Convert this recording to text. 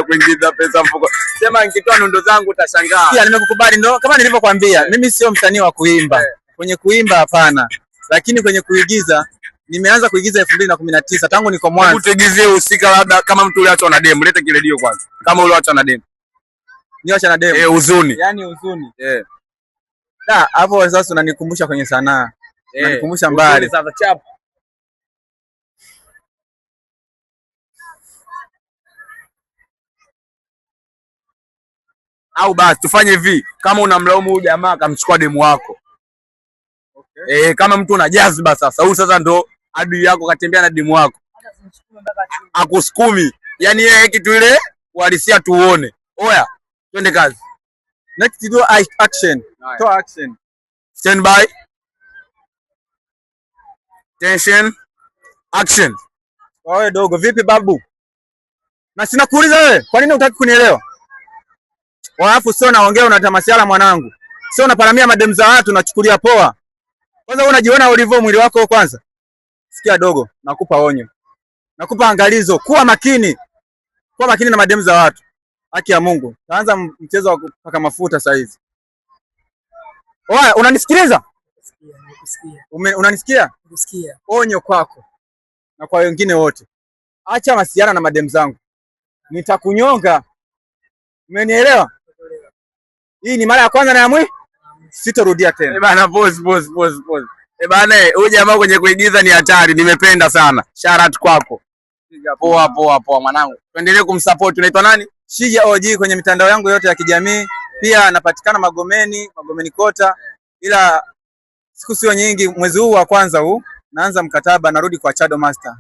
kuingiza pesa mfuko. Sema nikitoa nondo zangu utashangaa. Pia nimekukubali, ndo kama nilivyokuambia, mimi sio msanii wa kuimba. Kwenye kuimba hapana. Lakini kwenye kuigiza nimeanza kuigiza 2019 tangu niko mwanzo. Utegizie usika labda kama mtu uliachwa na demu, leta kile dio kwanza. Kama uliachwa na demu. Niacha na demu. Huzuni. Yaani huzuni. Hapo sasa unanikumbusha kwenye sanaa. Unanikumbusha mbali. Sasa chapa. Au basi tufanye hivi, kama unamlaumu huyu jamaa akamchukua demu wako. Okay. Kama mtu una jazba sasa, huyu sasa ndo adui yako katembea na demu wako. Akusukumi. Yaani yeye kitu ile uhalisia tuone. Oya, twende kazi. Next do action. Toa action. Stand by. Tension. Action. Wewe dogo, vipi babu? Na sina kuuliza wewe, kwa nini hutaki kunielewa? Alafu sio naongea unatamasiala mwanangu. Sio unaparamia madem za watu unachukulia poa. Kwanza wewe unajiona ulivyo mwili wako kwanza. Sikia dogo, nakupa onyo. Nakupa angalizo, kuwa makini. Kuwa makini na madem za watu. Haki ya Mungu. Taanza mchezo wa kupaka mafuta saa hizi. Oya, unanisikiliza? Unanisikia? Nasikia. Onyo kwako na kwa wengine wote. Acha masiana na madem zangu. Nitakunyonga. Umenielewa? Hii ni mara ya kwanza na ya mwisho. Sitarudia tena. Bana pause. Bana huyu jamaa kwenye kuigiza ni hatari, nimependa sana. Shout out kwako. Poa mwanangu. Tuendelee kumsupport. Unaitwa nani? Shija OG kwenye mitandao yangu yote ya kijamii. Pia napatikana Magomeni Kota. Ila siku sio nyingi, mwezi huu wa kwanza huu naanza mkataba, narudi kwa Chado Master.